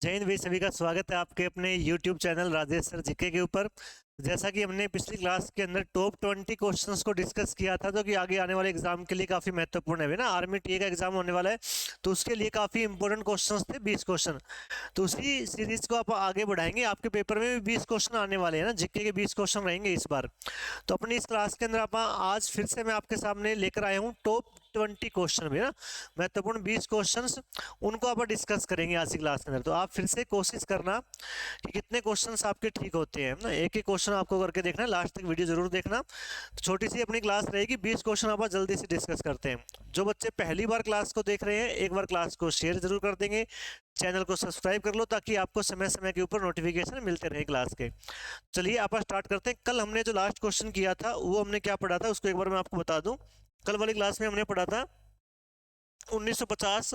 जय हिंद भाई, सभी का स्वागत है आपके अपने YouTube channel Rajesh sir GK के ऊपर। जैसा कि हमने पिछली क्लास के अंदर टॉप 20 क्वेश्चंस को डिस्कस किया था, जो कि आगे आने वाले एग्जाम के लिए काफी महत्वपूर्ण है ना। आर्मी टीए का एग्जाम होने वाला है, तो उसके लिए काफी इंपॉर्टेंट क्वेश्चंस थे 20 क्वेश्चन। तो उसी सीरीज को आप आगे बढ़ाएंगे। आपके पेपर में भी 20 क्वेश्चन आने वाले हैं ना, जीके के 20 क्वेश्चन रहेंगे इस बार। तो अपनी इस क्लास के अंदर आप आज फिर से मैं आपके सामने लेकर आया हूँ टॉप 20 क्वेश्चन भी ना, महत्वपूर्ण 20 क्वेश्चंस, उनको आप डिस्कस करेंगे आज की क्लास के अंदर। तो आप फिर से कोशिश करना कि कितने क्वेश्चंस आपके ठीक होते हैं ना, एक एक क्वेश्चन आपको करके देखना, लास्ट तक वीडियो जरूर देखना। तो छोटी सी अपनी क्लास रहेगी, 20 क्वेश्चन आप जल्दी से डिस्कस करते हैं। जो बच्चे पहली बार क्लास को देख रहे हैं, एक बार क्लास को शेयर जरूर कर देंगे, चैनल को सब्सक्राइब कर लो ताकि आपको समय समय के ऊपर नोटिफिकेशन मिलते रहे क्लास के। चलिए आप स्टार्ट करते हैं। कल हमने जो लास्ट क्वेश्चन किया था वो हमने क्या पढ़ा था, उसको एक बार मैं आपको बता दूं। कल वाली क्लास में हमने पढ़ा था 1950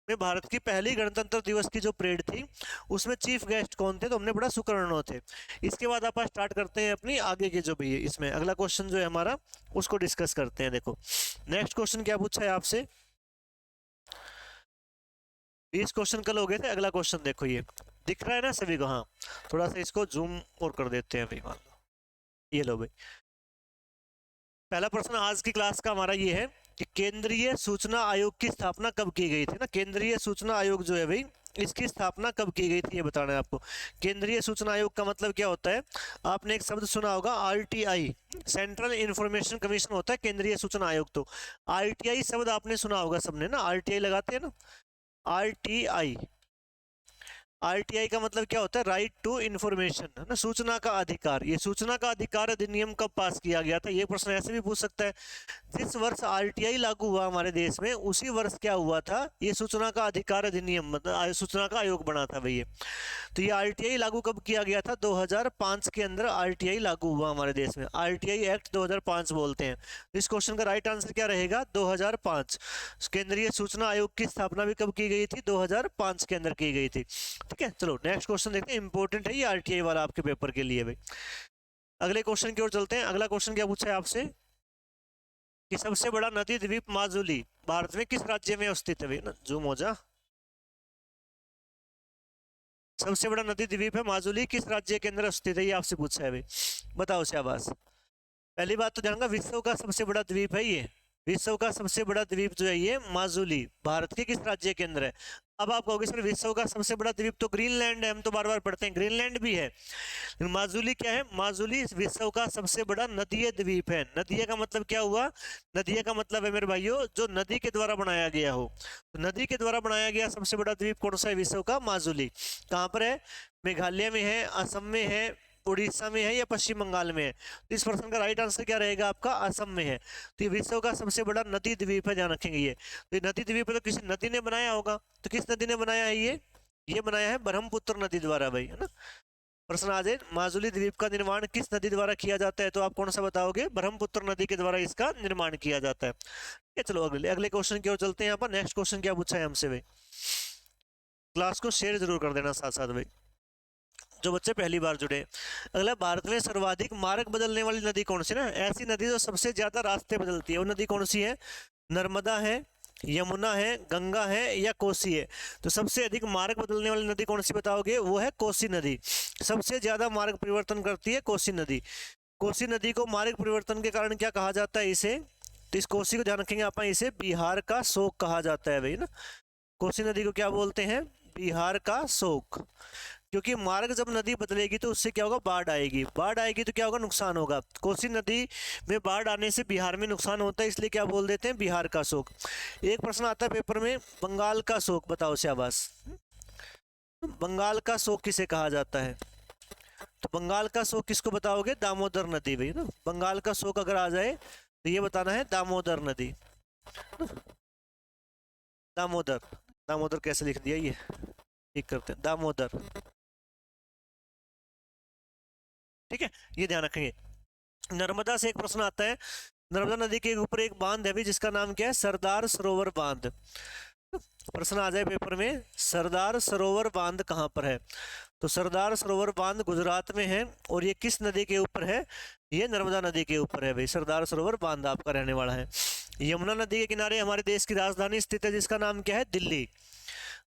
में भारत की पहली गणतंत्र दिवस की जो परेड थी, उसमें चीफ गेस्ट कौन थे, तो हमने पढ़ा सुकर्णो थे। इसके बाद आप स्टार्ट करते हैं अपनी आगे के जो भी है, इसमें अगला क्वेश्चन जो है हमारा, उसको डिस्कस करते हैं। देखो नेक्स्ट क्वेश्चन क्या पूछा है आपसे, 20 क्वेश्चन कल हो गए थे। अगला क्वेश्चन देखो, ये दिख रहा है ना सभी को? हाँ, थोड़ा सा इसको जूम और कर देते हैं भाई, मान लो ये लो भाई। पहला प्रश्न आज की क्लास का हमारा ये है कि केंद्रीय सूचना आयोग की स्थापना कब की गई थी ना। केंद्रीय सूचना आयोग जो है भाई, इसकी स्थापना कब की गई थी ये बताना है आपको। केंद्रीय सूचना आयोग का मतलब क्या होता है, आपने एक शब्द सुना होगा आरटीआई, सेंट्रल इंफॉर्मेशन कमीशन होता है केंद्रीय सूचना आयोग। तो आरटीआई शब्द आपने सुना होगा सबने ना, आरटीआई लगाते हैं ना, आरटीआई। आरटीआई का मतलब क्या होता है, राइट टू इंफॉर्मेशन है ना, सूचना का अधिकार। ये सूचना का अधिकार अधिनियम कब पास किया गया था, ये प्रश्न ऐसे भी पूछ सकता है। जिस वर्ष आरटीआई लागू हुआ हमारे देश में, उसी वर्ष क्या हुआ था, ये सूचना का अधिकार अधिनियम, मतलब सूचना का आयोग बना था भैया। तो ये आरटीआई लागू कब किया गया था, 2005 के अंदर आरटीआई लागू हुआ हमारे देश में। आरटीआई एक्ट 2005 बोलते हैं। तो इस क्वेश्चन का राइट आंसर क्या रहेगा, 2005। केंद्रीय सूचना आयोग की स्थापना भी कब की गई थी, 2005 के अंदर की गई थी। ठीक है, चलो नेक्स्ट क्वेश्चन देखते हैं, इंपॉर्टेंट है ये आरटीआई वाला आपके पेपर के लिए भाई। अगले क्वेश्चन की ओर चलते हैं। अगला क्वेश्चन क्या पूछा है आपसे कि सबसे बड़ा नदी द्वीप माजुली भारत में किस राज्य में स्थित है भाई ना, जूम हो जा। सबसे बड़ा नदी द्वीप है माजुली, किस राज्य के अंदर स्थित है, ये आपसे पूछा है भाई, बताओ शाबाश। पहली बात तो ध्यान, विश्व का सबसे बड़ा द्वीप है ये, विश्व का सबसे बड़ा द्वीप जो है ये माजुली, भारत के किस राज्य के अंदर है। अब आप कहोगे सर विश्व का सबसे बड़ा द्वीप तो ग्रीनलैंड है, हम तो बार बार पढ़ते हैं ग्रीनलैंड भी है, लेकिन माजुली क्या है, माजुली विश्व का सबसे बड़ा नदीय द्वीप है। नदीय का मतलब क्या हुआ, नदीय का मतलब है मेरे भाइयों जो नदी के द्वारा बनाया गया हो। तो नदी के द्वारा बनाया गया सबसे बड़ा द्वीप कौन सा है, विश्व का माजुली। कहाँ पर है, मेघालय में है, असम में है, उड़ीसा में है या पश्चिम बंगाल में है। तो इस प्रश्न का राइट आंसर क्या रहेगा आपका, असम में है। तो ये विश्व का सबसे बड़ा नदी द्वीप है, ध्यान रखेंगे ये। तो ये नदी द्वीप है तो किसी नदी ने बनाया होगा, तो किस नदी ने बनाया है ये बनाया है ब्रह्मपुत्र नदी द्वारा भाई, है ना। प्रश्न आ जाए, माजुली द्वीप का निर्माण किस नदी द्वारा किया जाता है, तो आप कौन सा बताओगे, ब्रह्मपुत्र नदी के द्वारा इसका निर्माण किया जाता है। ठीक है, चलो अगले अगले क्वेश्चन की ओर चलते हैं। यहाँ पर नेक्स्ट क्वेश्चन क्या पूछा है हमसे भाई, क्लास को शेयर जरूर कर देना साथ साथ भाई, जो बच्चे पहली बार जुड़े। अगला, भारत में सर्वाधिक मार्ग बदलने वाली नदी कौन सी ना, ऐसी नदी जो सबसे ज्यादा रास्ते बदलती है, वो नदी कौन सी है, नर्मदा है, यमुना है, गंगा है या कोसी है। तो सबसे अधिक मार्ग बदलने वाली नदी कौन सी बताओगे, वो है कोसी नदी। सबसे ज्यादा मार्ग परिवर्तन करती है कोसी नदी। कोसी नदी को मार्ग परिवर्तन के कारण क्या कहा जाता है इसे, तो इस कोसी को ध्यान रखेंगे आप, इसे बिहार का शोक कहा जाता है भाई ना। कोसी नदी को क्या बोलते हैं, बिहार का शोक। क्योंकि मार्ग जब नदी बदलेगी तो उससे क्या होगा, बाढ़ आएगी, बाढ़ आएगी तो क्या होगा, नुकसान होगा। कोसी नदी में बाढ़ आने से बिहार में नुकसान होता है, इसलिए क्या बोल देते हैं, बिहार का शोक। एक प्रश्न आता है पेपर में, बंगाल का शोक बताओ शाबाश, बंगाल का शोक किसे कहा जाता है, तो बंगाल का शोक किसको बताओगे, दामोदर नदी भाई ना। बंगाल का शोक अगर आ जाए तो ये बताना है दामोदर नदी, दामोदर। दामोदर कैसे लिख दिया, ये ठीक करते हैं, दामोदर। ठीक है, ये ध्यान रखेंगे। नर्मदा से एक प्रश्न आता है, नर्मदा नदी के ऊपर एक बांध है भी जिसका नाम क्या है, सरदार सरोवर बांध। प्रश्न आ जाए पेपर में, सरदार सरोवर बांध कहाँ पर है, तो सरदार सरोवर बांध गुजरात में है, और ये किस नदी के ऊपर है, ये नर्मदा नदी के ऊपर है भाई, सरदार सरोवर बांध आपका रहने वाला है। यमुना नदी के किनारे हमारे देश की राजधानी स्थित है जिसका नाम क्या है, दिल्ली।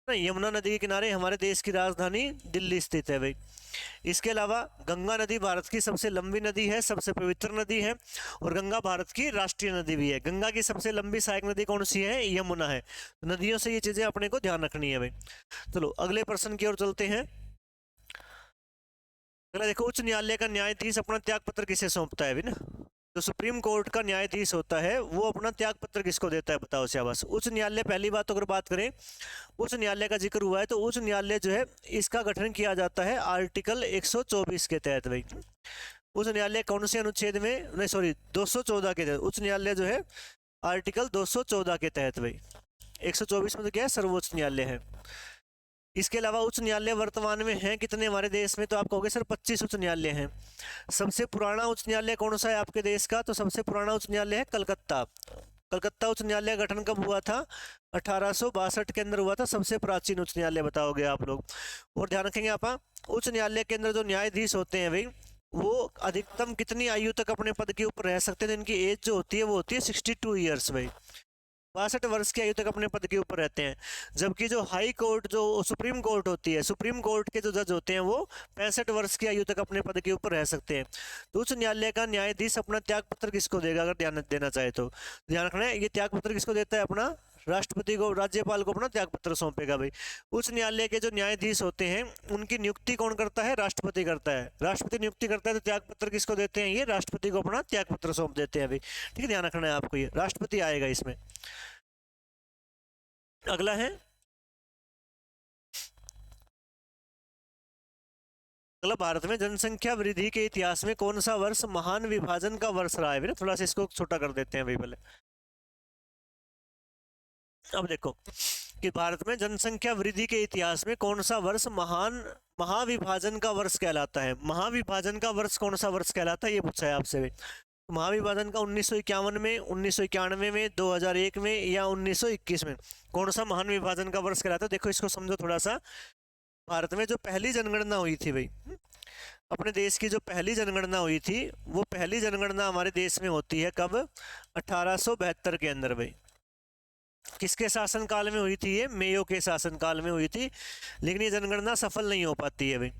ना, यमुना नदी के किनारे हमारे देश की राजधानी दिल्ली स्थित है भाई। इसके अलावा गंगा नदी भारत की सबसे लंबी नदी है, सबसे पवित्र नदी है, और गंगा भारत की राष्ट्रीय नदी भी है। गंगा की सबसे लंबी सहायक नदी कौन सी है? यमुना है। तो नदियों से ये चीजें अपने को ध्यान रखनी है भाई। चलो अगले प्रश्न की ओर चलते हैं। अगला देखो, उच्च न्यायालय का न्यायाधीश अपना त्याग पत्र किसे सौंपता है भाई ना? जो सुप्रीम कोर्ट का न्यायाधीश होता है वो अपना त्याग पत्र किसको देता है? बताओ शाबाश। उच्च न्यायालय, पहली बात अगर बात करें उच्च न्यायालय का जिक्र हुआ है तो उच्च न्यायालय जो है इसका गठन किया जाता है आर्टिकल 124 के तहत भाई। उच्च न्यायालय कौन से अनुच्छेद में, नहीं सॉरी 214 के तहत उच्च न्यायालय जो है आर्टिकल 214 के तहत भाई। 124 में तो क्या है? सर्वोच्च न्यायालय है। इसके अलावा उच्च न्यायालय वर्तमान में हैं कितने हमारे देश में? तो आप कहोगे सर 25 उच्च न्यायालय हैं। सबसे पुराना उच्च न्यायालय कौन सा है आपके देश का? तो सबसे पुराना उच्च न्यायालय है कलकत्ता। कलकत्ता उच्च न्यायालय का गठन कब हुआ था? 1862 के अंदर हुआ था। सबसे प्राचीन उच्च न्यायालय बताओगे आप लोग। और ध्यान रखेंगे आप, उच्च न्यायालय के अंदर जो न्यायाधीश होते हैं भाई वो अधिकतम कितनी आयु तक अपने पद के ऊपर रह सकते हैं? इनकी एज जो होती है वो होती है 62 ईयर्स भाई। 62 वर्ष की आयु तक अपने पद के ऊपर रहते हैं। जबकि जो हाई कोर्ट, जो सुप्रीम कोर्ट होती है, सुप्रीम कोर्ट के जो जज होते हैं वो 65 वर्ष की आयु तक अपने पद के ऊपर रह सकते हैं। तो उच्च न्यायालय का न्यायाधीश अपना त्याग पत्र किसको देगा अगर ध्यान देना चाहे तो? ध्यान रखना है, ये त्याग पत्र किसको देता है? अपना राष्ट्रपति को, राज्यपाल को अपना त्याग पत्र सौंपेगा भाई। उच्च न्यायालय के जो न्यायाधीश होते हैं उनकी नियुक्ति कौन करता है? राष्ट्रपति करता है। राष्ट्रपति नियुक्ति करता है तो त्याग पत्र किसको देते हैं? ये राष्ट्रपति को अपना त्याग पत्र सौंप देते हैं भाई। ठीक है, ध्यान रखना है आपको, ये राष्ट्रपति आएगा इसमें। अगला है, अगला, भारत में जनसंख्या वृद्धि के इतिहास में कौन सा वर्ष महान विभाजन का वर्ष रहा है? थोड़ा सा इसको छोटा कर देते हैं भाई पहले। अब देखो कि भारत में जनसंख्या वृद्धि के इतिहास में कौन सा वर्ष महाविभाजन का वर्ष कहलाता है? महाविभाजन का वर्ष कौन सा वर्ष कहलाता है ये पूछा है आपसे भाई। महाविभाजन का 1951 में, 1991 में, 2001 में या 1921 में कौन सा महान विभाजन का वर्ष कहलाता है? देखो इसको समझो थोड़ा सा। भारत में जो पहली जनगणना हुई थी भाई, अपने देश की जो पहली जनगणना हुई थी वो पहली जनगणना हमारे देश में होती है कब? 1872 के अंदर भाई। किसके शासनकाल में हुई थी? ये मेयो के शासनकाल में हुई थी। लेकिन ये जनगणना सफल नहीं हो पाती है भाई।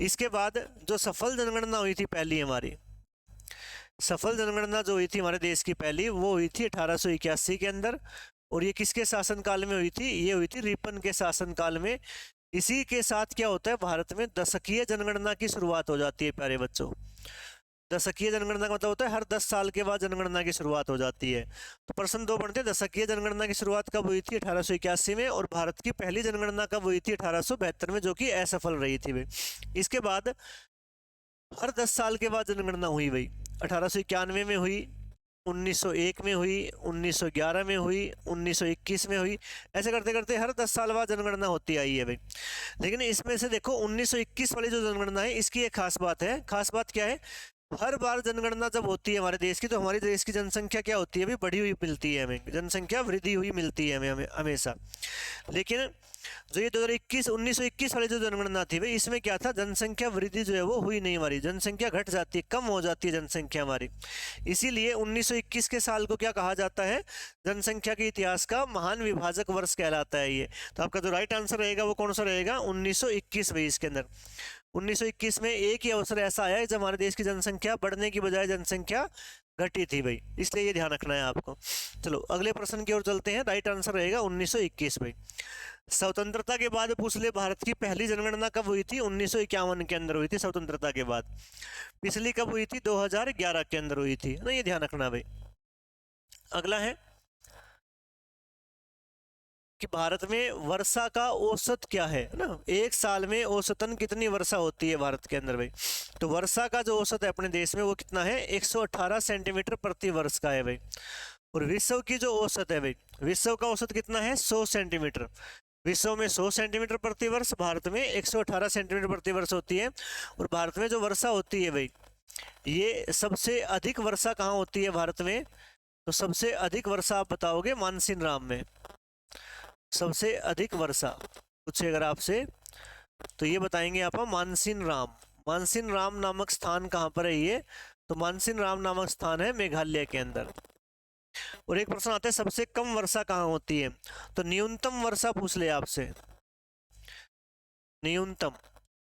इसके बाद जो सफल जनगणना हुई थी पहली, हमारी सफल जनगणना जो हुई थी हमारे देश की पहली, वो हुई थी 1881 के अंदर। और ये किसके शासनकाल में हुई थी? ये हुई थी रिपन के शासनकाल में। इसी के साथ क्या होता है, भारत में दशकीय जनगणना की शुरुआत हो जाती है प्यारे बच्चों। दशकीय जनगणना का मतलब होता है हर 10 साल के बाद जनगणना की शुरुआत हो जाती है। तो प्रश्न 2 बनते हैं, दशकीय जनगणना की शुरुआत कब हुई थी? 1881 में। और भारत की पहली जनगणना कब हुई थी? 1872 में, जो कि असफल रही थी भाई। इसके बाद हर 10 साल के बाद जनगणना हुई भाई। 1891 में हुई, 1901 में हुई, 1911 में हुई, 1921 में हुई। ऐसे करते करते हर 10 साल बाद जनगणना होती आई है भाई। लेकिन इसमें से देखो 1921 वाली जो जनगणना है इसकी एक खास बात है। खास बात क्या है? हर बार जनगणना जब होती है हमारे देश की तो हमारे देश की जनसंख्या क्या होती है अभी? बढ़ी हुई मिलती है हमें, जनसंख्या वृद्धि हुई मिलती है हमें हमेशा। लेकिन जो ये 1921 वाली जो जनगणना थी भाई, इसमें क्या था? जनसंख्या वृद्धि जो है वो हुई नहीं, हमारी जनसंख्या घट जाती है, कम हो जाती है जनसंख्या हमारी। इसीलिए 1921 के साल को क्या कहा जाता है? जनसंख्या के इतिहास का महान विभाजक वर्ष कहलाता है ये। तो आपका जो राइट आंसर रहेगा वो कौन सा रहेगा? 1921 भाई। इसके अंदर 1921 में एक ही अवसर ऐसा आया है जब हमारे देश की जनसंख्या बढ़ने की बजाय जनसंख्या घटी थी भाई। इसलिए ये ध्यान रखना है आपको। चलो अगले प्रश्न की ओर चलते हैं। राइट आंसर रहेगा 1921 भाई। स्वतंत्रता के बाद पूछ ले, भारत की पहली जनगणना कब हुई थी? 1951 के अंदर हुई थी स्वतंत्रता के बाद। पिछली कब हुई थी? 2011 के अंदर हुई थी ना, ये ध्यान रखना भाई। अगला है कि भारत में वर्षा का औसत क्या है ना, एक साल में औसतन कितनी वर्षा होती है भारत के अंदर भाई? तो वर्षा का जो औसत है अपने देश में वो कितना है? 118 सेंटीमीटर प्रति वर्ष का है भाई। और विश्व की जो औसत है भाई, विश्व का औसत कितना है? 100 सेंटीमीटर। विश्व में 100 सेंटीमीटर प्रति वर्ष, भारत में 118 सेंटीमीटर प्रति वर्ष होती है। और भारत में जो वर्षा होती है भाई, ये सबसे अधिक वर्षा कहाँ होती है भारत में? तो सबसे अधिक वर्षा आप बताओगे मानसीन राम में। सबसे अधिक वर्षा पूछे अगर आपसे तो ये बताएंगे आप मानसीन राम। मानसीन राम नामक स्थान कहाँ पर है ये? तो मानसीन राम नामक स्थान है मेघालय के अंदर। और एक प्रश्न आता है सबसे कम वर्षा कहाँ होती है? तो न्यूनतम वर्षा पूछ ले आपसे। न्यूनतम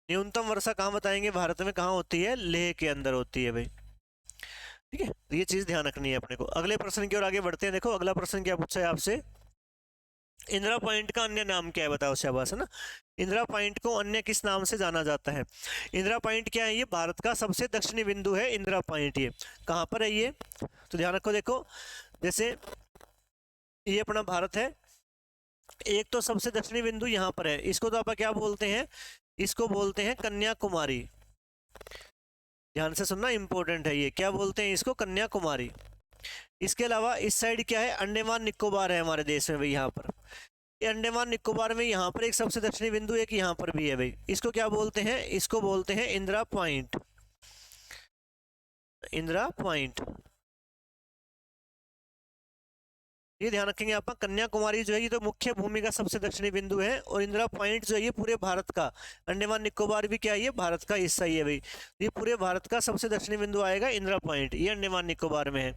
न्यूनतम वर्षा कहाँ बताएंगे भारत में, कहाँ होती है, लेह के अंदर होती है भाई। ठीक है, तो ये चीज ध्यान रखनी है अपने को। अगले प्रश्न की ओर आगे बढ़ते हैं। देखो अगला प्रश्न क्या पूछा है आपसे, इंदिरा पॉइंट का अन्य नाम क्या है, बताओ शाबाश, है ना। इंदिरा पॉइंट को अन्य किस नाम से जाना जाता है। इंदिरा पॉइंट क्या है, ये भारत का सबसे दक्षिणी बिंदु है। इंदिरा पॉइंट ये कहाँ पर है, ये तो ध्यान रखो। देखो जैसे ये अपना भारत है, एक तो सबसे दक्षिणी बिंदु यहाँ पर है, इसको तो आप क्या बोलते हैं, इसको बोलते हैं कन्याकुमारी। ध्यान से सुनना, इंपॉर्टेंट है ये, क्या बोलते हैं इसको, कन्याकुमारी। इसके अलावा इस साइड क्या है, अंडमान निकोबार है हमारे देश में भाई। यहाँ पर ये अंडमान निकोबार में यहाँ पर एक सबसे दक्षिणी बिंदु एक यहाँ पर भी है भाई। इसको क्या बोलते हैं, इसको बोलते हैं इंदिरा पॉइंट। इंदिरा पॉइंट ये ध्यान रखेंगे आप। कन्याकुमारी जो है ये तो मुख्य भूमि का सबसे दक्षिणी बिंदु है, और इंदिरा पॉइंट जो है ये पूरे भारत का, अंडमान निकोबार भी क्या है, ये भारत का हिस्सा ही है भाई। ये पूरे भारत का सबसे दक्षिणी बिंदु आएगा इंदिरा पॉइंट, ये अंडमान निकोबार में है।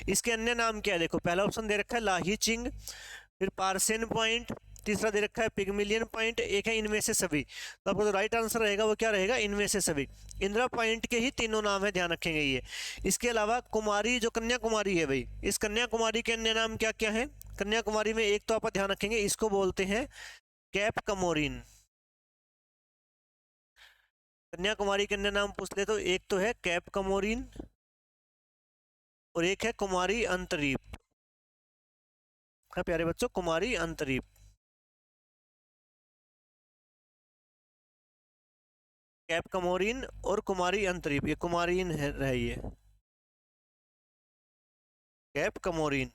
इसके अन्य नाम क्या है, देखो पहला ऑप्शन दे रखा है लाही चिंग, फिर पार्सेन पॉइंट, तीसरा दे रखा है पिगमिलियन पॉइंट, एक है इनमें से सभी। तो आपको जो राइट आंसर रहेगा वो क्या रहेगा, इनमें से सभी। इंदिरा पॉइंट के ही तीनों नाम है, ध्यान रखेंगे ये। इसके अलावा कुमारी जो कन्याकुमारी है भाई, इस कन्याकुमारी के अन्य नाम क्या क्या है। कन्याकुमारी में एक तो आप ध्यान रखेंगे, इसको बोलते हैं कैप कमोरिन। कन्याकुमारी के अन्य नाम पूछ ले तो एक तो है कैप कमोरिन और एक है कुमारी अंतरीप। हाँ प्यारे बच्चों, कुमारी अंतरीप, कैप कमोरिन और कुमारी अंतरीप, ये कुमारीन है ये कैप कमोरिन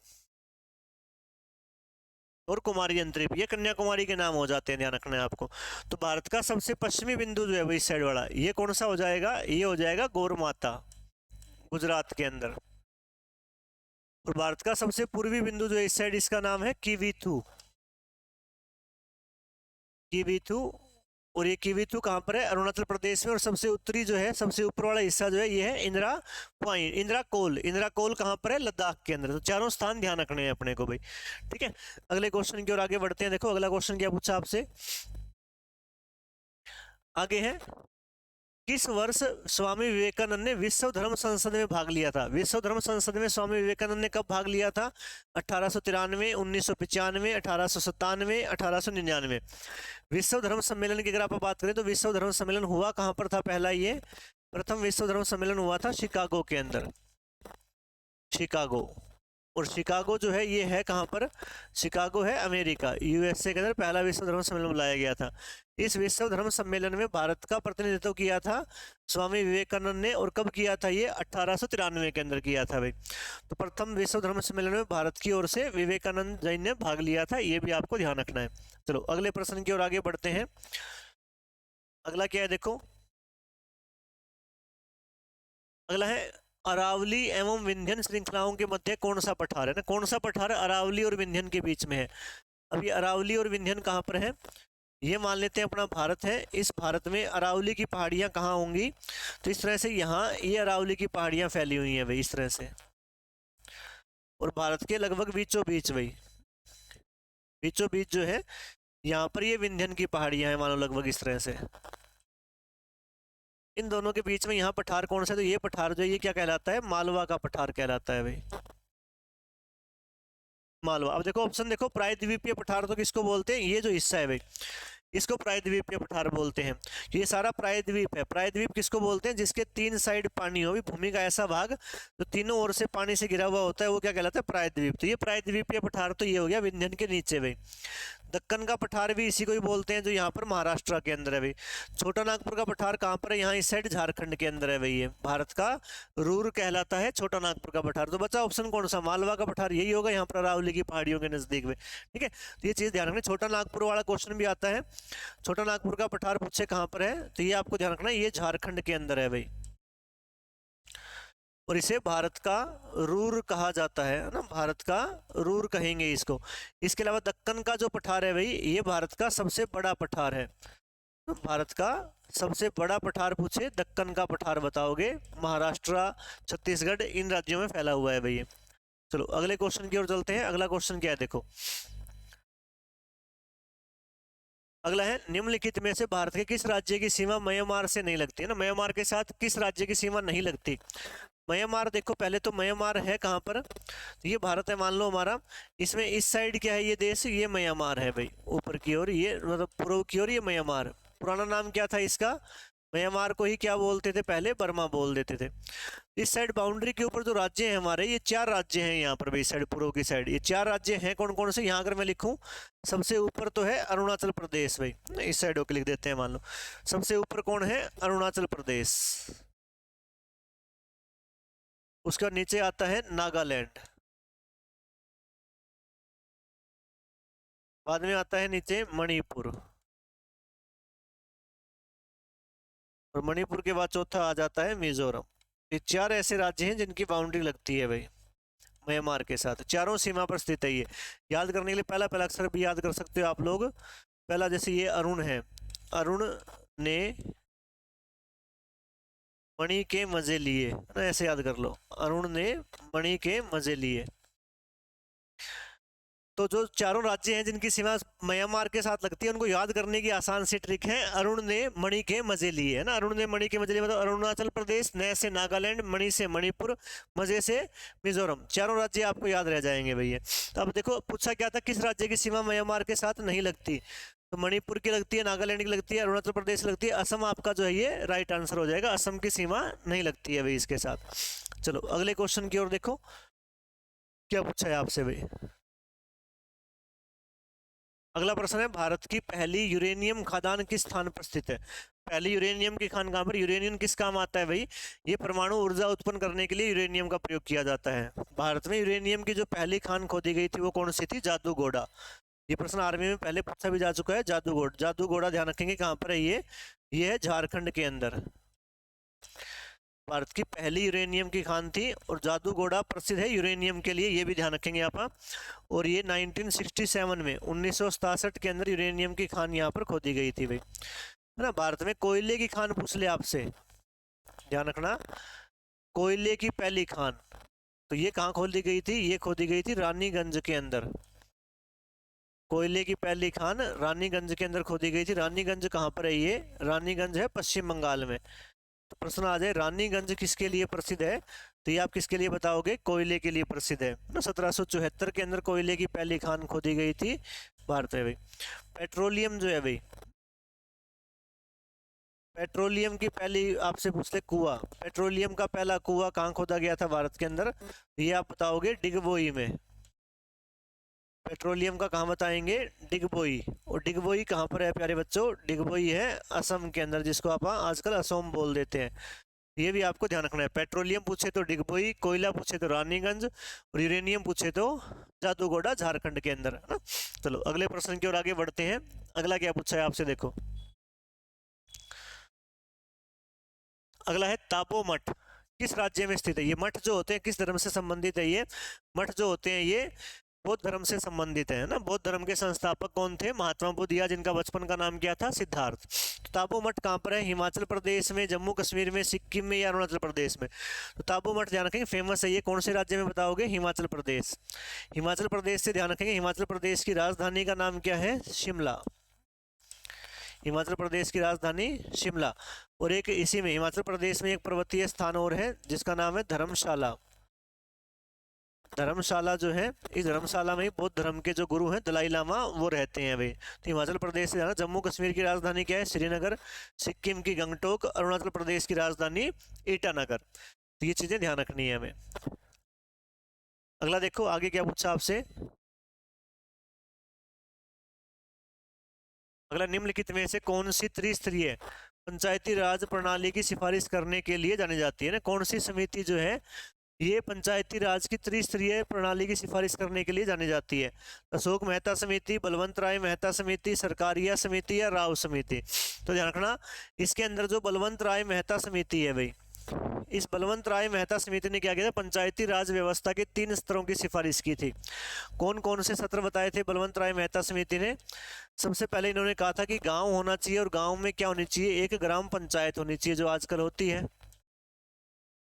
और कुमारी अंतरीप, ये कन्याकुमारी के नाम हो जाते हैं, ध्यान रखना है आपको। तो भारत का सबसे पश्चिमी बिंदु जो है वो इस साइड वाला, ये कौन सा हो जाएगा, ये हो जाएगा गौरमाता, गुजरात के अंदर। और भारत का सबसे पूर्वी बिंदु जो है इस साइड, इसका नाम है किवीथू। किवीथू, और ये किवीथू कहाँ पर है, अरुणाचल प्रदेश में। और सबसे उत्तरी जो है, सबसे ऊपर वाला हिस्सा जो है ये है इंदिरा पॉइंट, इंदिरा कोल। इंदिरा कोल कहाँ पर है, लद्दाख के अंदर। तो चारों स्थान ध्यान रखने हैं अपने को भाई। ठीक है, अगले क्वेश्चन की ओर आगे बढ़ते हैं। देखो अगला क्वेश्चन क्या पूछा आपसे, आगे है, किस वर्ष स्वामी विवेकानंद ने विश्व धर्म संसद में भाग लिया था। विश्व धर्म संसद में स्वामी विवेकानंद ने कब भाग लिया था, 1893, 1995, 1897, 1899। विश्व धर्म सम्मेलन की अगर आप बात करें तो विश्व धर्म सम्मेलन हुआ कहां पर था, पहला ये प्रथम विश्व धर्म सम्मेलन हुआ था शिकागो के अंदर, शिकागो। और शिकागो जो है ये है कहाँ पर, शिकागो है अमेरिका, यूएसए के अंदर पहला विश्व धर्म सम्मेलन बुलाया गया था। इस विश्व धर्म सम्मेलन में भारत का प्रतिनिधित्व किया था स्वामी विवेकानंद ने, और कब किया था ये, 1893 के अंदर किया था भाई। तो प्रथम विश्व धर्म सम्मेलन में भारत की ओर से विवेकानंद जी ने भाग लिया था, ये भी आपको ध्यान रखना है। चलो अगले प्रश्न की ओर आगे बढ़ते हैं। अगला क्या है, देखो अगला है, अरावली एवं विंध्यन श्रृंखलाओं के मध्य कौन सा पठार है ना, कौन सा पठार अरावली और विंध्यन के बीच में है। अब ये अरावली और विंध्यन कहाँ पर है, ये मान लेते हैं अपना भारत है। इस भारत में अरावली की पहाड़ियाँ कहाँ होंगी, तो इस तरह से यहाँ ये अरावली की पहाड़ियाँ फैली हुई हैं भाई, इस तरह से। और भारत के लगभग बीचों बीच भाई, बीचों बीच जो है यहाँ पर ये विंध्यन की पहाड़ियाँ हैं, मानो लगभग इस तरह से। इन दोनों के बीच में यहाँ पठार कौन सा है, तो ये पठार जो है ये क्या कहलाता है, मालवा का पठार कहलाता है भाई, मालवा। अब देखो ऑप्शन देखो, प्रायद्वीपीय पठार तो किसको बोलते हैं, ये जो हिस्सा है भाई इसको प्रायद्वीपीय पठार बोलते हैं। ये सारा प्रायद्वीप है। प्रायद्वीप किसको बोलते हैं, जिसके तीन साइड पानी हो, भी भूमि का ऐसा भाग जो तीनों ओर से पानी से घिरा हुआ होता है, वो क्या कहलाता है, प्रायद्वीप। तो ये प्रायद्वीपीय पठार तो ये हो गया विंध्यन के नीचे भाई। दक्कन का पठार भी इसी को ही बोलते हैं, जो यहाँ पर महाराष्ट्र के अंदर है भाई। छोटा नागपुर का पठार कहाँ पर है, यहाँ इस साइड झारखंड के अंदर है भाई, ये भारत का रूर कहलाता है छोटा नागपुर का पठार। तो बचा ऑप्शन कौन सा, मालवा का पठार यही होगा, यहाँ पर अरावली की पहाड़ियों के नजदीक में। ठीक है, तो ये चीज ध्यान रखना। छोटा नागपुर वाला क्वेश्चन भी आता है, छोटा नागपुर का पठार पूछे कहाँ पर है, तो ये आपको ध्यान रखना, ये झारखंड के अंदर है भाई, और इसे भारत का रूर कहा जाता है ना, भारत का रूर कहेंगे इसको। इसके अलावा दक्कन का जो पठार है भाई, ये भारत का सबसे बड़ा पठार है। तो भारत का सबसे बड़ा पठार पूछे, दक्कन का पठार बताओगे, महाराष्ट्र, छत्तीसगढ़, इन राज्यों में फैला हुआ है भाई ये। चलो अगले क्वेश्चन की ओर चलते हैं। अगला क्वेश्चन क्या है, देखो अगला है निम्नलिखित में से भारत के किस राज्य की सीमा म्यांमार से नहीं लगती है ना, म्यांमार के साथ किस राज्य की सीमा नहीं लगती। म्यांमार देखो, पहले तो म्यांमार है कहाँ पर, तो ये भारत है मान लो हमारा, इसमें इस साइड क्या है ये देश, ये म्यांमार है भाई, ऊपर की ओर ये मतलब पूर्व की ओर ये म्यांमार। पुराना नाम क्या था इसका, म्यांमार को ही क्या बोलते थे पहले, बर्मा बोल देते थे। इस साइड बाउंड्री के ऊपर जो राज्य हैं हमारे, ये 4 राज्य हैं यहाँ पर भाई, साइड पूर्व की साइड ये 4 राज्य हैं। कौन कौन से, यहाँ अगर मैं लिखूं, सबसे ऊपर तो है अरुणाचल प्रदेश भाई, इस साइड होकर लिख देते हैं मान लो, सबसे ऊपर कौन है, अरुणाचल प्रदेश। उसका नीचे आता है नागालैंड, बाद में आता है नीचे मणिपुर, और मणिपुर के बाद चौथा आ जाता है मिजोरम। ये 4 ऐसे राज्य हैं जिनकी बाउंड्री लगती है भाई म्यांमार के साथ, चारों सीमा पर स्थित है ये। याद करने के लिए पहला पहला अक्षर भी याद कर सकते हो आप लोग। पहला जैसे ये अरुण है, अरुण ने मणि के मजे लिए ना, ऐसे याद कर लो, अरुण ने मणि के मजे लिए। तो जो चारों राज्य हैं जिनकी सीमा म्यांमार के साथ लगती है, उनको याद करने की आसान सी ट्रिक है, अरुण ने मणि के मजे लिए है ना, अरुण ने मणि के मजे लिए मतलब अरुणाचल प्रदेश, न से नागालैंड, मणि से मणिपुर, मजे से मिजोरम, चारों राज्य आपको याद रह जाएंगे भैया। तो अब देखो पूछा क्या था, किस राज्य की सीमा म्यांमार के साथ नहीं लगती, तो मणिपुर की लगती है, नागालैंड की लगती है, अरुणाचल प्रदेश की लगती है, असम आपका जो है ये राइट आंसर हो जाएगा, असम की सीमा नहीं लगती है भाई इसके साथ। चलो अगले क्वेश्चन की ओर देखो, क्या पूछा है आपसे भाई। अगला प्रश्न है, भारत की पहली यूरेनियम खदान किस स्थान पर स्थित है। पहली यूरेनियम की खान कहाँ पर, यूरेनियम किस काम आता है भाई, ये परमाणु ऊर्जा उत्पन्न करने के लिए यूरेनियम का प्रयोग किया जाता है। भारत में यूरेनियम की जो पहली खान खोदी गई थी वो कौन सी थी, जादूगोड़ा। ये प्रश्न आर्मी में पहले पूछा भी जा चुका है, जादूगोड़ा, जादूगोड़ा ध्यान रखेंगे कहाँ पर है ये है झारखंड के अंदर। भारत की पहली यूरेनियम की खान थी, और जादूगोड़ा प्रसिद्ध है यूरेनियम के लिए, ये भी ध्यान रखेंगे आप। और ये 1967 में 1967 के अंदर यूरेनियम की खान यहाँ पर खोदी गई थी भाई, है ना। भारत में कोयले की खान पूछ ले आपसे, ध्यान रखना, कोयले की पहली खान, तो ये कहाँ खोदी गई थी, ये खोदी गई थी रानीगंज के अंदर। कोयले की पहली खान रानीगंज के अंदर खोदी गई थी। रानीगंज कहाँ पर है, ये रानीगंज है पश्चिम बंगाल में। तो प्रश्न आ जाए रानीगंज किसके लिए प्रसिद्ध है, तो ये आप किसके लिए बताओगे, कोयले के लिए प्रसिद्ध है ना। 1774 के अंदर कोयले की पहली खान खोदी गई थी भारत में भाई। पेट्रोलियम जो है भाई, पेट्रोलियम की पहली आपसे पूछते कुआं, पेट्रोलियम का पहला कुआं कहाँ खोदा गया था भारत के अंदर, ये आप बताओगे डिगबोई में। पेट्रोलियम का कहाँ बताएंगे, डिगबोई। और डिगबोई कहाँ पर है प्यारे बच्चों, डिगबोई है असम के अंदर, जिसको आप आजकल असम बोल देते हैं। ये भी आपको ध्यान रखना है, पेट्रोलियम पूछे तो डिगबोई, कोयला पूछे तो रानीगंज, और यूरेनियम पूछे तो जादूगोड़ा झारखंड के अंदर, है ना। चलो अगले प्रश्न की ओर आगे बढ़ते हैं। अगला क्या पूछा है आपसे, देखो अगला है ताबो मठ किस राज्य में स्थित है। ये मठ जो होते हैं किस धर्म से संबंधित है, ये मठ जो होते हैं ये बौद्ध धर्म से संबंधित है ना। बौद्ध धर्म के संस्थापक कौन थे, महात्मा बुद्ध, या जिनका बचपन का नाम क्या था, सिद्धार्थ। तो ताबो मठ कहाँ पर है, हिमाचल प्रदेश में, जम्मू कश्मीर में, सिक्किम में, या अरुणाचल प्रदेश में। तो ताबो मठ ध्यान रखेंगे फेमस है, ये कौन से राज्य में बताओगे, हिमाचल प्रदेश। हिमाचल प्रदेश से ध्यान रखेंगे, हिमाचल प्रदेश की राजधानी का नाम क्या है, शिमला। हिमाचल प्रदेश की राजधानी शिमला। और एक इसी में हिमाचल प्रदेश में एक पर्वतीय स्थान और है जिसका नाम है धर्मशाला। धर्मशाला जो है, इस धर्मशाला में ही बौद्ध धर्म के जो गुरु हैं दलाई लामा वो रहते हैं वे। तो हिमाचल प्रदेश से जाना, जम्मू कश्मीर की राजधानी क्या है, श्रीनगर, सिक्किम की गंगटोक, अरुणाचल प्रदेश की राजधानी ईटानगर। तो ये चीजें ध्यान रखनी है हमें। अगला देखो आगे क्या पूछा आपसे। अगला, निम्नलिखित में से कौन सी त्रिस्तरीय पंचायती राज प्रणाली की सिफारिश करने के लिए जानी जाती है ना। कौन सी समिति जो है ये पंचायती राज की त्रिस्तरीय प्रणाली की सिफारिश करने के लिए जानी जाती है। अशोक मेहता समिति, बलवंत राय मेहता समिति, सरकारिया समिति, या राव समिति। तो ध्यान रखना, इसके अंदर जो बलवंत राय मेहता समिति है भाई, इस बलवंत राय मेहता समिति ने क्या किया था, पंचायती राज व्यवस्था के 3 स्तरों की सिफारिश की थी। कौन कौन से सत्र बताए थे बलवंत राय मेहता समिति ने। सबसे पहले इन्होंने कहा था कि गांव होना चाहिए, और गांव में क्या होनी चाहिए, एक ग्राम पंचायत होनी चाहिए जो आजकल होती है।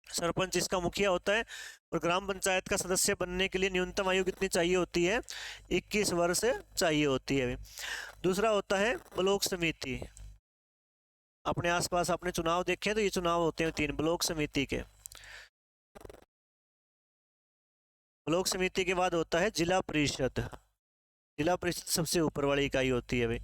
सरपंच इसका मुखिया होता है, और ग्राम पंचायत का सदस्य बनने के लिए न्यूनतम आयु कितनी चाहिए होती है, 21 वर्ष चाहिए होती है। दूसरा होता है ब्लॉक समिति। अपने आसपास आपने चुनाव देखे तो ये चुनाव होते हैं 3 ब्लॉक समिति के। ब्लॉक समिति के बाद होता है जिला परिषद। जिला परिषद सबसे ऊपर वाली इकाई होती है भाई।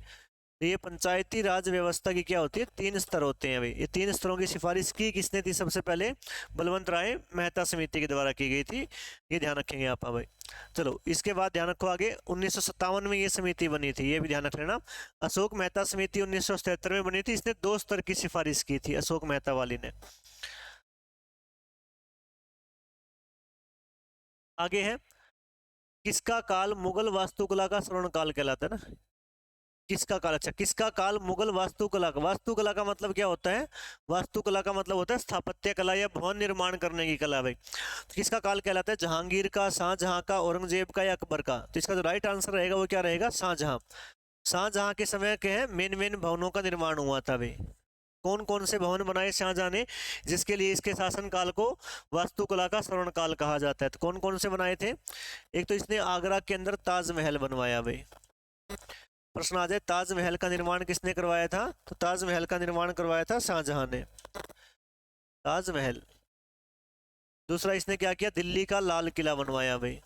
तो ये पंचायती राज व्यवस्था की क्या होती है, 3 स्तर होते हैं भाई। ये 3 स्तरों की सिफारिश की किसने थी, सबसे पहले बलवंत राय मेहता समिति के द्वारा की गई थी। ये ध्यान रखेंगे आप भाई। चलो इसके बाद ध्यान रखो आगे 1957 में ये समिति बनी थी, ये भी ध्यान रख लेना। अशोक मेहता समिति 1977 में बनी थी। इसने 2 स्तर की सिफारिश की थी अशोक मेहता वाली ने। आगे है किसका काल मुगल वास्तुकला का स्वर्ण काल कहलाता है ना। किसका काल, अच्छा किसका काल मुगल वास्तुकला का। वास्तुकला का मतलब क्या होता है, वास्तुकला का मतलब होता है स्थापत्य कला या भवन निर्माण करने की कला भाई। तो किसका काल कहलाता है, जहांगीर का, शाहजहां का, औरंगजेब का या अकबर का। तो इसका जो राइट आंसर रहेगा वो क्या रहेगा, शाहजहां। शाहजहां के समय के हैं मेन मेन भवनों का निर्माण हुआ था भाई। कौन कौन से भवन बनाए शाहजहां ने, जिसके लिए इसके शासन काल को वास्तुकला का स्वर्ण काल कहा जाता है। तो कौन कौन से बनाए थे, एक तो इसने आगरा के अंदर ताजमहल बनवाया भाई। प्रश्न आ जाए ताजमहल का निर्माण किसने करवाया था, तो ताजमहल का निर्माण करवाया था शाहजहां ने, ताजमहल। दूसरा इसने क्या किया, दिल्ली का लाल किला बनवाया भाई।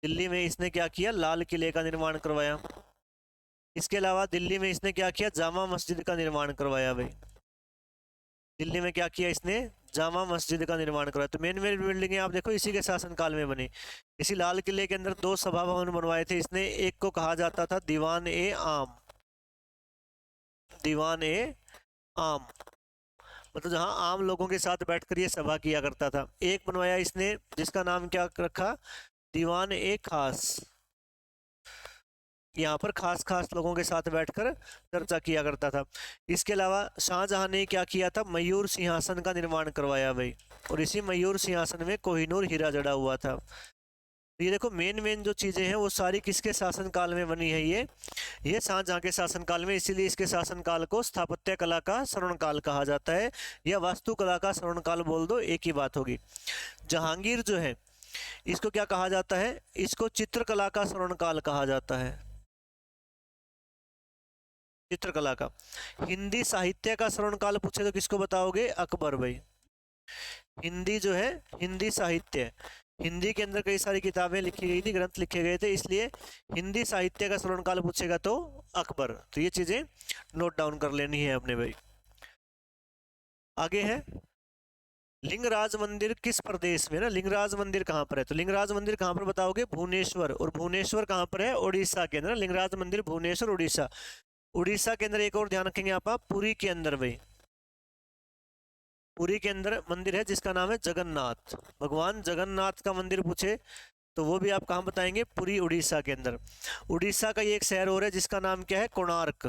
दिल्ली में इसने क्या किया, लाल किले का निर्माण करवाया। इसके अलावा दिल्ली में इसने क्या किया, जामा मस्जिद का निर्माण करवाया भाई। दिल्ली में क्या किया इसने, जामा मस्जिद का निर्माण करवाया। तो मेन मेन बिल्डिंगें आप देखो इसी के शासनकाल में बनी। इसी लाल किले के अंदर 2 सभा भवन बनवाए थे इसने। एक को कहा जाता था दीवान ए आम, दीवान ए आम मतलब जहां आम लोगों के साथ बैठकर ये सभा किया करता था। एक बनवाया इसने जिसका नाम क्या रखा, दीवान ए खास। यहाँ पर खास खास लोगों के साथ बैठकर चर्चा किया करता था। इसके अलावा शाहजहां ने क्या किया था, मयूर सिंहासन का निर्माण करवाया भाई। और इसी मयूर सिंहासन में कोहिनूर हीरा जड़ा हुआ था। तो ये देखो मेन मेन जो चीजें हैं वो सारी किसके शासन काल में बनी है, ये शाहजहां के शासन काल में। इसीलिए इसके शासन काल को स्थापत्य कला का स्वर्ण काल कहा जाता है, या वास्तुकला का स्वर्ण काल बोल दो, एक ही बात होगी। जहांगीर जो है इसको क्या कहा जाता है, इसको चित्रकला का स्वर्ण काल कहा जाता है, चित्रकला का। हिंदी साहित्य का स्वर्ण काल पूछे तो किसको बताओगे, अकबर भाई। हिंदी जो है, हिंदी साहित्य, हिंदी के अंदर कई सारी किताबें लिखी गई थी, ग्रंथ लिखे गए थे, इसलिए हिंदी साहित्य का स्वर्ण काल पूछेगा तो अकबर। तो ये चीजें नोट डाउन कर लेनी है अपने भाई। आगे है लिंगराज मंदिर किस प्रदेश में ना, लिंगराज मंदिर कहाँ पर है, तो लिंगराज मंदिर कहाँ पर बताओगे, भुवनेश्वर। और भुवनेश्वर कहाँ पर है, उड़ीसा के अंदर। लिंगराज मंदिर भुवनेश्वर उड़ीसा। उड़ीसा के अंदर एक और ध्यान रखेंगे आप, पुरी के अंदर भाई, पुरी के अंदर मंदिर है जिसका नाम है जगन्नाथ। भगवान जगन्नाथ का मंदिर पूछे तो वो भी आप कहाँ बताएंगे, पुरी उड़ीसा के अंदर। उड़ीसा का ये एक शहर और है जिसका नाम क्या है, कोणार्क।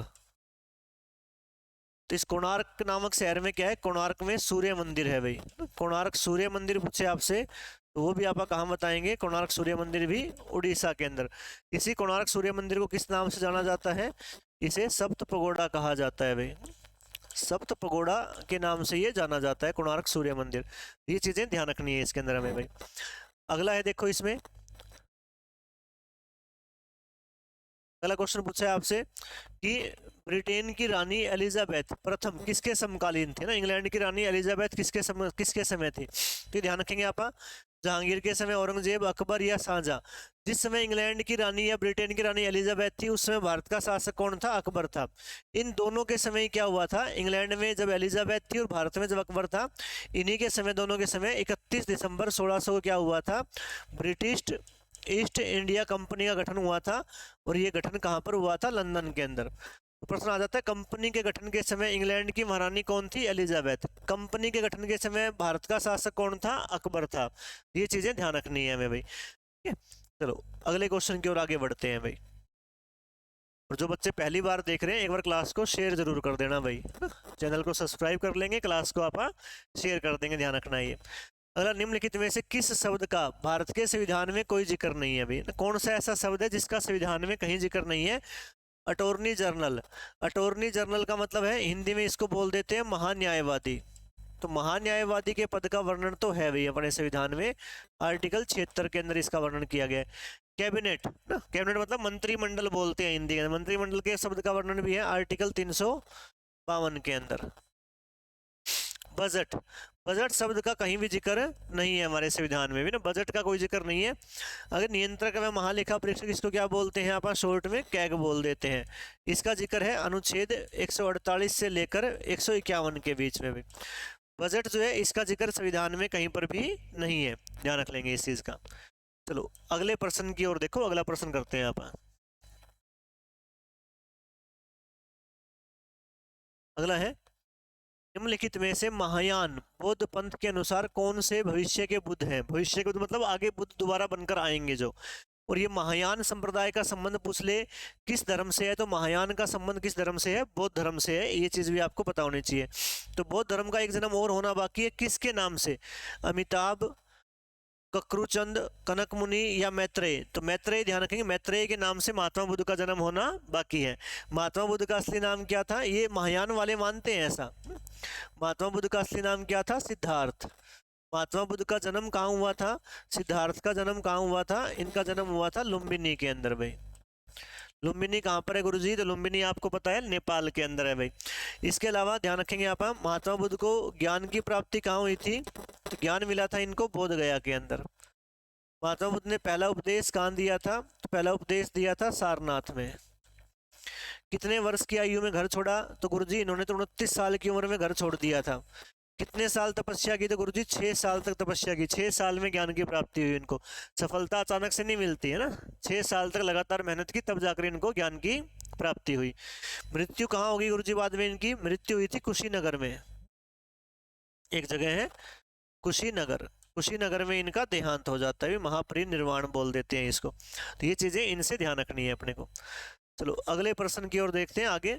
तो इस कोणार्क नामक शहर में क्या है, कोणार्क में सूर्य मंदिर है भाई। कोणार्क सूर्य मंदिर पूछे आपसे तो वो भी आप कहाँ बताएंगे, कोणार्क सूर्य मंदिर भी उड़ीसा के अंदर। इसी कोणार्क सूर्य मंदिर को किस नाम से जाना जाता है, इसे सप्त पगोड़ा कहा जाता है भाई। सप्त पगोड़ा के नाम से ये जाना जाता है कोणार्क सूर्य मंदिर। ये चीजें ध्यान रखनी है इसके अंदर हमें भाई। अगला है देखो इसमें, अगला क्वेश्चन पूछा है आपसे कि ब्रिटेन की रानी एलिजाबेथ प्रथम किसके समकालीन थी ना। इंग्लैंड की रानी एलिजाबेथ किसके समय थी, तो ध्यान रखेंगे आप, जहांगीर के समय, औरंगजेब, अकबर या शाहजहां। जिस समय इंग्लैंड की रानी या ब्रिटेन की रानी एलिजाबेथ थी उस समय भारत का शासक कौन था, अकबर था। इन दोनों के समय क्या हुआ था, इंग्लैंड में जब एलिजाबेथ थी और भारत में जब अकबर था, इन्हीं के समय, दोनों के समय 31 दिसंबर 1600 को क्या हुआ था, ब्रिटिश ईस्ट इंडिया कंपनी का गठन हुआ था। और ये गठन कहाँ पर हुआ था, लंदन के अंदर। तो प्रश्न आ जाता है कंपनी के गठन के समय इंग्लैंड की महारानी कौन थी, एलिजाबेथ। कंपनी के गठन के समय भारत का शासक कौन था, अकबर था। ये चीजें ध्यान रखनी है हमें भाई। ठीक है, चलो अगले क्वेश्चन की ओर आगे बढ़ते हैं भाई। और जो बच्चे पहली बार देख रहे हैं एक बार क्लास को शेयर जरूर कर देना भाई, चैनल को सब्सक्राइब कर लेंगे, क्लास को आप शेयर कर देंगे, ध्यान रखना है ये। अगला, निम्नलिखित में से किस शब्द का भारत के संविधान में कोई जिक्र नहीं है भाई। कौन सा ऐसा शब्द है जिसका संविधान में कहीं जिक्र नहीं है, अटॉर्नी जनरल। अटॉर्नी जनरल का मतलब है हिंदी में इसको बोल देते हैं महान्यायवादी। तो महान्यायवादी के पद का वर्णन तो है भाई अपने संविधान में, आर्टिकल 76 के अंदर इसका वर्णन किया गया है। कैबिनेट ना, कैबिनेट मतलब मंत्रिमंडल बोलते हैं हिंदी के अंदर। मंत्रिमंडल के शब्द का वर्णन भी है आर्टिकल 352 के अंदर। बजट, बजट शब्द का कहीं भी जिक्र नहीं है हमारे संविधान में भी ना, बजट का कोई जिक्र नहीं है। अगर नियंत्रक व महालेखा परीक्षक, इसको क्या बोलते हैं आप शॉर्ट में कैग बोल देते हैं। इसका जिक्र है अनुच्छेद 148 से लेकर 151 के बीच में भी। बजट जो है इसका जिक्र संविधान में कहीं पर भी नहीं है, ध्यान रख लेंगे इस चीज का। चलो अगले प्रश्न की ओर देखो, अगला प्रश्न करते हैं आप। अगला है, निम्नलिखित में से महायान बौद्ध पंथ के अनुसार कौन से भविष्य के बुद्ध हैं? भविष्य के बुद्ध मतलब आगे बुद्ध दोबारा बनकर आएंगे जो। और ये महायान संप्रदाय का संबंध पूछ ले किस धर्म से है, तो महायान का संबंध किस धर्म से है? बौद्ध धर्म से है। ये चीज भी आपको पता होनी चाहिए। तो बौद्ध धर्म का एक जन्म और होना बाकी है, किसके नाम से? अमिताभ, ककरुचंद, कनक मुनि या मैत्रेय? तो मैत्रेय, ध्यान रखेंगे मैत्रेय के नाम से महात्मा बुद्ध का जन्म होना बाकी है। महात्मा बुद्ध का असली नाम क्या था? ये महायान वाले मानते हैं ऐसा। महात्मा बुद्ध का असली नाम क्या था? सिद्धार्थ। महात्मा बुद्ध का जन्म कहाँ हुआ था? सिद्धार्थ का जन्म कहाँ हुआ था? इनका जन्म हुआ था लुम्बिनी के अंदर भाई। लुम्बिनी कहाँ पर है गुरुजी? तो लुम्बिनी आपको पता है नेपाल के अंदर है भाई। इसके अलावा ध्यान रखेंगे आप, महात्मा बुद्ध को ज्ञान की प्राप्ति कहाँ हुई थी? तो ज्ञान मिला था इनको बोध गया के अंदर। महात्मा बुद्ध ने पहला उपदेश कहाँ दिया था? तो पहला उपदेश दिया था सारनाथ में। कितने वर्ष की आयु में घर छोड़ा? तो गुरुजी इन्होंने तो 29 साल की उम्र में घर छोड़ दिया था। कितने साल तपस्या की? तो गुरुजी 6 साल तक तपस्या की। 6 साल में ज्ञान की प्राप्ति हुई इनको। सफलता अचानक से नहीं मिलती है ना, 6 साल तक लगातार मेहनत की, तब जाकर इनको ज्ञान की प्राप्ति हुई। मृत्यु कहाँ होगी गुरुजी बाद में? इनकी मृत्यु हुई थी कुशीनगर में, एक जगह है कुशीनगर। कुशीनगर में इनका देहांत हो जाता है, महापरिनिर्वाण बोल देते हैं इसको। तो ये चीजें इनसे ध्यान रखनी है अपने को। चलो अगले प्रश्न की ओर देखते हैं आगे।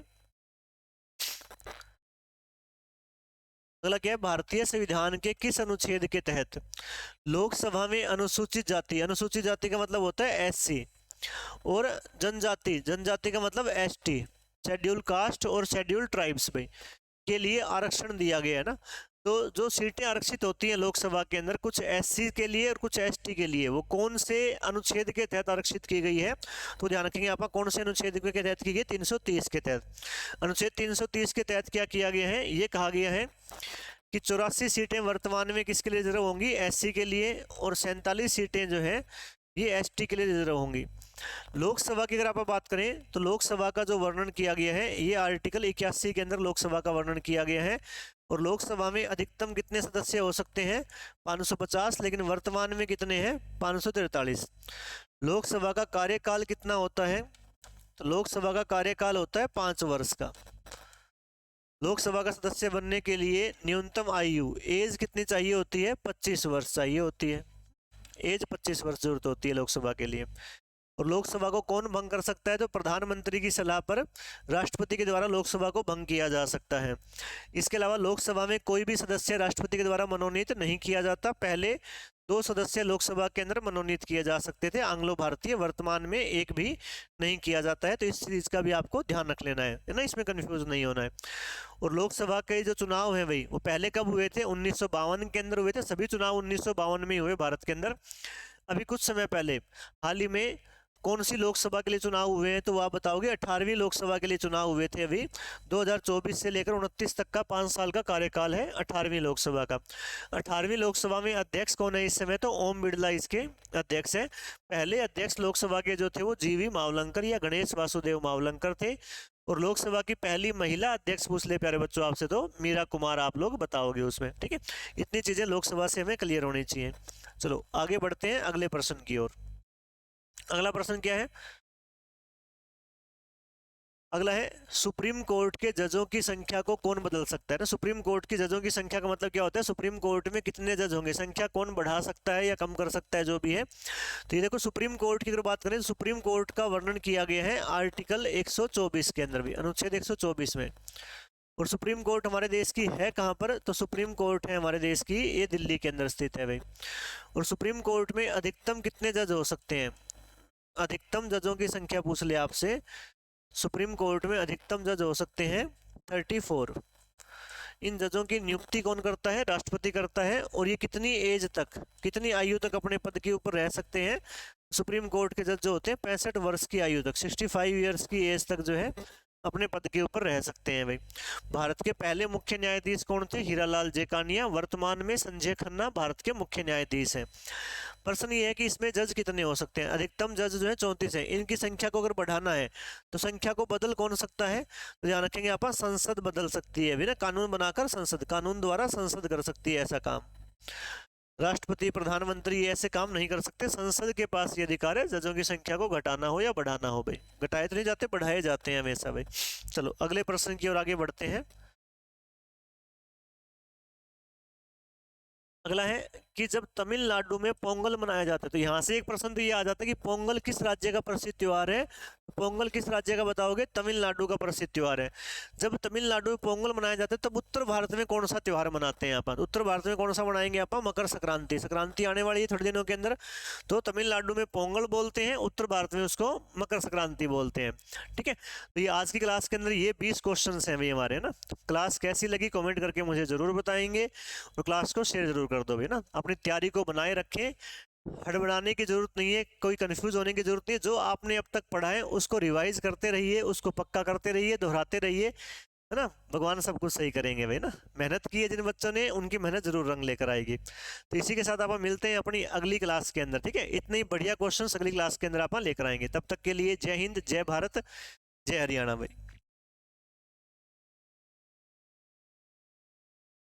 अगला क्या है? भारतीय संविधान के किस अनुच्छेद के तहत लोकसभा में अनुसूचित जाति, अनुसूचित जाति का मतलब होता है एससी, और जनजाति, जनजाति का मतलब एसटी, शेड्यूल कास्ट और शेड्यूल ट्राइब्स भाई, के लिए आरक्षण दिया गया है ना। तो जो सीटें आरक्षित होती हैं लोकसभा के अंदर, कुछ एससी के लिए और कुछ एसटी के लिए, वो कौन से अनुच्छेद के तहत आरक्षित की गई है? तो ध्यान रखेंगे आप, कौन से अनुच्छेद के तहत की गई? 330 के तहत। अनुच्छेद 330 के तहत क्या किया गया है? ये कहा गया है कि 84 सीटें वर्तमान में किसके लिए रिजर्व होंगी? एससी के लिए, और 47 सीटें जो है ये एसटी के लिए रिजर्व होंगी। लोकसभा की अगर आप बात करें तो लोकसभा का जो वर्णन किया गया है ये आर्टिकल 81 के अंदर लोकसभा का वर्णन किया गया है। और लोकसभा में अधिकतम कितने सदस्य हो सकते हैं? 550, लेकिन वर्तमान में कितने हैं? 543। लोकसभा का कार्यकाल कितना होता है? तो लोकसभा का कार्यकाल होता है 5 वर्ष का। लोकसभा का सदस्य बनने के लिए न्यूनतम आयु, एज कितनी चाहिए होती है? 25 वर्ष चाहिए होती है। एज 25 वर्ष जरूरत होती है लोकसभा के लिए। और लोकसभा को कौन भंग कर सकता है? तो प्रधानमंत्री की सलाह पर राष्ट्रपति के द्वारा लोकसभा को भंग किया जा सकता है। इसके अलावा लोकसभा में कोई भी सदस्य राष्ट्रपति के द्वारा मनोनीत नहीं किया जाता। पहले 2 सदस्य लोकसभा के अंदर मनोनीत किए जा सकते थे आंग्लो भारतीय, वर्तमान में एक भी नहीं किया जाता है। तो इस चीज का भी आपको ध्यान रख लेना है ना, इसमें कंफ्यूज नहीं होना है। और लोकसभा के जो चुनाव है भाई वो पहले कब हुए थे? 1952 के अंदर हुए थे। सभी चुनाव 1952 में ही हुए भारत के अंदर। अभी कुछ समय पहले हाल ही में कौन सी लोकसभा के लिए चुनाव हुए हैं? तो आप बताओगे 18वीं लोकसभा के लिए चुनाव हुए थे अभी 2024 से लेकर 29 तक का 5 साल का कार्यकाल है 18वीं लोकसभा का। 18वीं लोकसभा में अध्यक्ष कौन है इस समय? तो ओम बिरला इसके अध्यक्ष है। पहले अध्यक्ष लोकसभा के जो थे वो जीवी मावलंकर या गणेश वासुदेव मावलंकर थे। और लोकसभा की पहली महिला अध्यक्ष पूछ ले प्यारे बच्चों आपसे तो मीरा कुमार आप लोग बताओगे उसमें, ठीक है। इतनी चीजें लोकसभा से हमें क्लियर होनी चाहिए। चलो आगे बढ़ते हैं अगले प्रश्न की ओर। अगला प्रश्न क्या है? अगला है, सुप्रीम कोर्ट के जजों की संख्या को कौन बदल सकता है ना। सुप्रीम कोर्ट की जजों की संख्या का मतलब क्या होता है? सुप्रीम कोर्ट में कितने जज होंगे, संख्या कौन बढ़ा सकता है या कम कर सकता है, जो भी है। तो ये देखो सुप्रीम कोर्ट की अगर बात करें तो सुप्रीम कोर्ट का वर्णन किया गया है आर्टिकल 124 के अंदर भी, अनुच्छेद 124 में। और सुप्रीम कोर्ट हमारे देश की है कहाँ पर? तो सुप्रीम कोर्ट है हमारे देश की ये दिल्ली के अंदर स्थित है भाई। और सुप्रीम कोर्ट में अधिकतम कितने जज हो सकते हैं? अधिकतम जजों की संख्या पूछ ले आपसे। सुप्रीम कोर्ट में अधिकतम जज हो सकते हैं 34। इन जजों की नियुक्ति कौन करता है? राष्ट्रपति करता है। और ये कितनी एज तक, कितनी आयु तक अपने पद के ऊपर रह सकते हैं? सुप्रीम कोर्ट के जज जो होते हैं 65 वर्ष की आयु तक, 65 ईयर्स की एज तक जो है अपने पद के ऊपर रह सकते हैं भाई। भारत के पहले मुख्य न्यायाधीश कौन थे? हीरालाल जेकानिया। वर्तमान में संजय खन्ना भारत के मुख्य न्यायाधीश हैं। प्रश्न ये है कि इसमें जज कितने हो सकते हैं? अधिकतम जज जो है 34 है। इनकी संख्या को अगर बढ़ाना है तो संख्या को बदल कौन सकता है? तो ध्यान रखेंगे आप, संसद बदल सकती है अभी ना, कानून बनाकर संसद, कानून द्वारा संसद कर सकती है ऐसा काम। राष्ट्रपति, प्रधानमंत्री ऐसे काम नहीं कर सकते। संसद के पास ये अधिकार है जजों की संख्या को घटाना हो या बढ़ाना हो भाई। घटाए तो नहीं जाते, बढ़ाए जाते हैं हमेशा भाई। चलो अगले प्रश्न की ओर आगे बढ़ते हैं। अगला है कि जब तमिलनाडु में पोंगल मनाया जाता है, तो यहाँ से एक प्रश्न तो ये आ जाता है कि पोंगल किस राज्य का प्रसिद्ध त्योहार है? पोंगल किस राज्य का बताओगे? तमिलनाडु का प्रसिद्ध त्योहार है। जब तमिलनाडु में पोंगल मनाया जाता है तब उत्तर भारत में कौन सा त्योहार मनाते हैं अपन? उत्तर भारत में कौन सा मनाएंगे अपन? मकर संक्रांति। संक्रांति आने वाली है थोड़े दिनों के अंदर, तो तमिलनाडु में पोंगल बोलते हैं, उत्तर भारत में उसको मकर संक्रांति बोलते हैं। ठीक है, तो ये आज की क्लास के अंदर ये 20 क्वेश्चन हैं भाई हमारे ना। क्लास कैसी लगी कॉमेंट करके मुझे जरूर बताएंगे, और क्लास को शेयर जरूर कर दो भाई ना। अपनी तैयारी को बनाए रखें, हड़बड़ाने की जरूरत नहीं है, कोई कंफ्यूज होने की जरूरत नहीं है। जो आपने अब तक पढ़ा है उसको रिवाइज करते रहिए, उसको पक्का करते रहिए, दोहराते रहिए, है ना। भगवान सब कुछ सही करेंगे भाई ना। मेहनत की है जिन बच्चों ने, उनकी मेहनत जरूर रंग लेकर आएगी। तो इसी के साथ आप मिलते हैं अपनी अगली क्लास के अंदर। ठीक है, इतने ही बढ़िया क्वेश्चन अगली क्लास के अंदर आप लेकर आएंगे। तब तक के लिए जय हिंद, जय भारत, जय हरियाणा भाई।